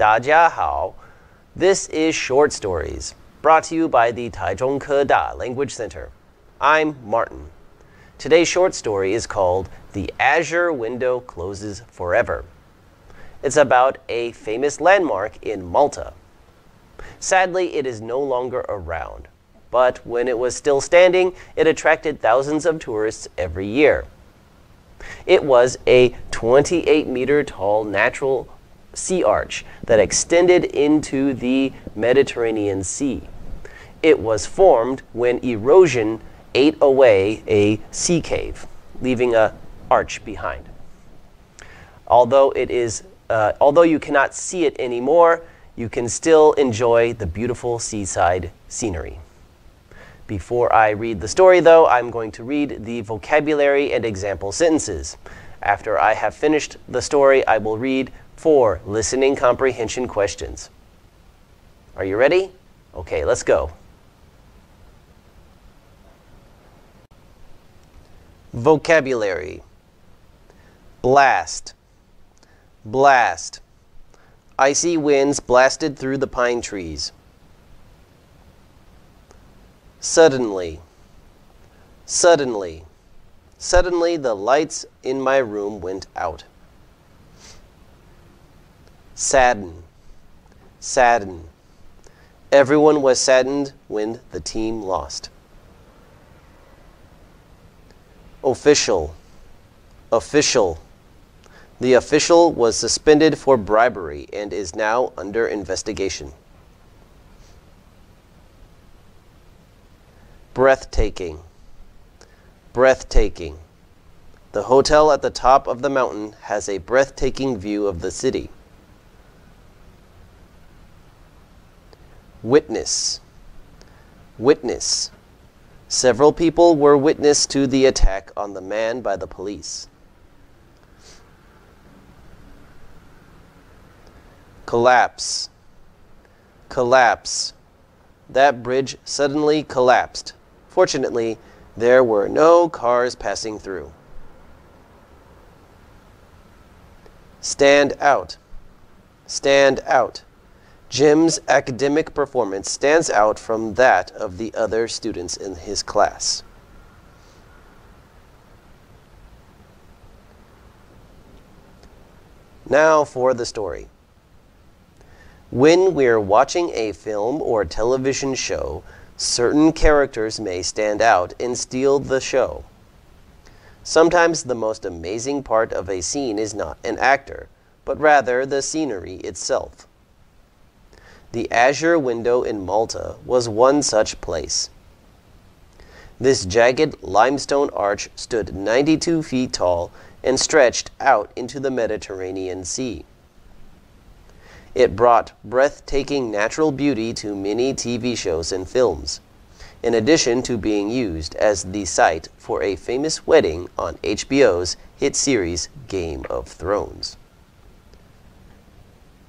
大家好. This is Short Stories, brought to you by the Taichung Keda Language Center. I'm Martin. Today's short story is called The Azure Window Closes Forever. It's about a famous landmark in Malta. Sadly, it is no longer around, but when it was still standing, it attracted thousands of tourists every year. It was a 28-meter tall natural sea arch that extended into the Mediterranean Sea. It was formed when erosion ate away a sea cave, leaving an arch behind. Although you cannot see it anymore, you can still enjoy the beautiful seaside scenery. Before I read the story, though, I'm going to read the vocabulary and example sentences. After I have finished the story, I will read 4 listening comprehension questions. Are you ready? Okay, let's go. Vocabulary. Blast. Blast. Icy winds blasted through the pine trees. Suddenly. Suddenly. Suddenly the lights in my room went out. Sadden. Sadden. Everyone was saddened when the team lost. Official. Official. The official was suspended for bribery and is now under investigation. Breathtaking. Breathtaking. The hotel at the top of the mountain has a breathtaking view of the city. Witness. Witness. Several people were witness to the attack on the man by the police. Collapse. Collapse. That bridge suddenly collapsed. Fortunately, there were no cars passing through. Stand out. Stand out. Jim's academic performance stands out from that of the other students in his class. Now for the story. When we're watching a film or television show, certain characters may stand out and steal the show. Sometimes the most amazing part of a scene is not an actor, but rather the scenery itself. The Azure window in Malta was one such place. This jagged limestone arch stood 92 feet tall and stretched out into the Mediterranean Sea. It brought breathtaking natural beauty to many TV shows and films, in addition to being used as the site for a famous wedding on HBO's hit series Game of Thrones.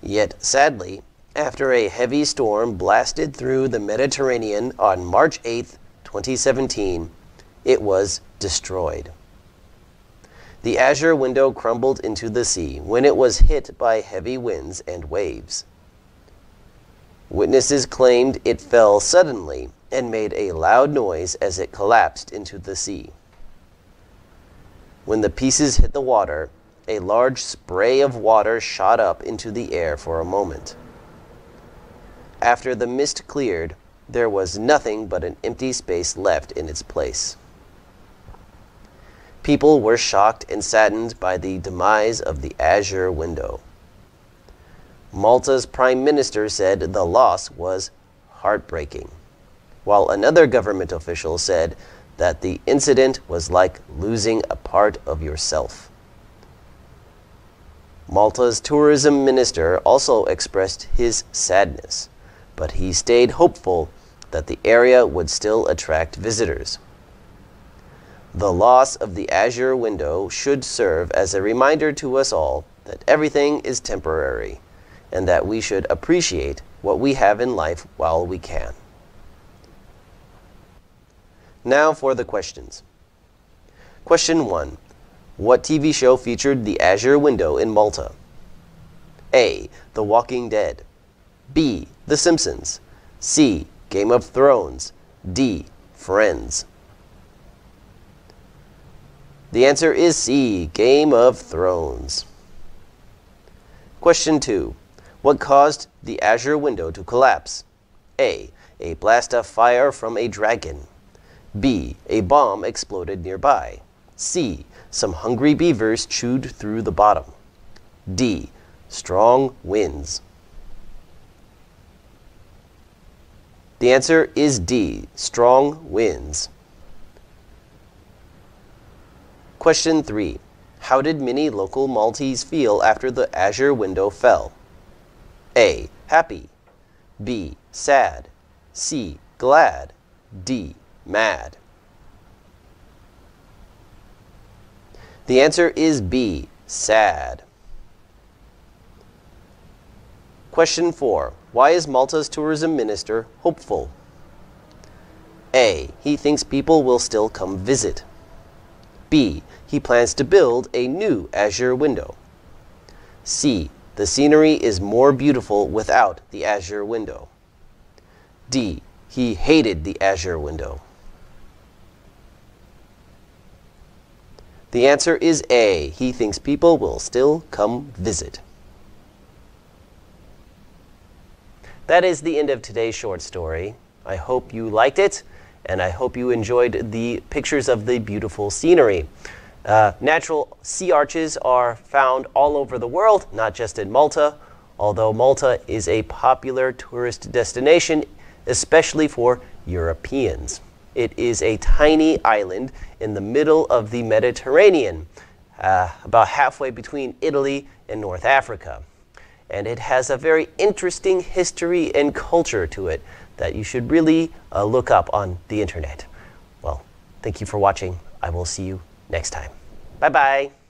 Yet, sadly, after a heavy storm blasted through the Mediterranean on March 8, 2017, it was destroyed. The Azure window crumbled into the sea when it was hit by heavy winds and waves. Witnesses claimed it fell suddenly and made a loud noise as it collapsed into the sea. When the pieces hit the water, a large spray of water shot up into the air for a moment. After the mist cleared, there was nothing but an empty space left in its place. People were shocked and saddened by the demise of the Azure window. Malta's prime minister said the loss was heartbreaking, while another government official said that the incident was like losing a part of yourself. Malta's tourism minister also expressed his sadness, but he stayed hopeful that the area would still attract visitors. The loss of the Azure window should serve as a reminder to us all that everything is temporary and that we should appreciate what we have in life while we can. Now for the questions. Question 1. What TV show featured the Azure window in Malta? A. The Walking Dead. B. The Simpsons. C. Game of Thrones. D. Friends. The answer is C. Game of Thrones. Question 2. What caused the Azure window to collapse? A. A blast of fire from a dragon. B. A bomb exploded nearby. C. Some hungry beavers chewed through the bottom. D. Strong winds. The answer is D. Strong winds. Question 3. How did many local Maltese feel after the Azure window fell? A. Happy. B. Sad. C. Glad. D. Mad. The answer is B. Sad. Question 4. Why is Malta's tourism minister hopeful? A. He thinks people will still come visit. B. He plans to build a new Azure window. C. The scenery is more beautiful without the Azure window. D. He hated the Azure window. The answer is A. He thinks people will still come visit. That is the end of today's short story. I hope you liked it, and I hope you enjoyed the pictures of the beautiful scenery. Natural sea arches are found all over the world, not just in Malta, although Malta is a popular tourist destination, especially for Europeans. It is a tiny island in the middle of the Mediterranean, about halfway between Italy and North Africa. And it has a very interesting history and culture to it that you should really look up on the internet. Well, thank you for watching. I will see you next time. Bye-bye.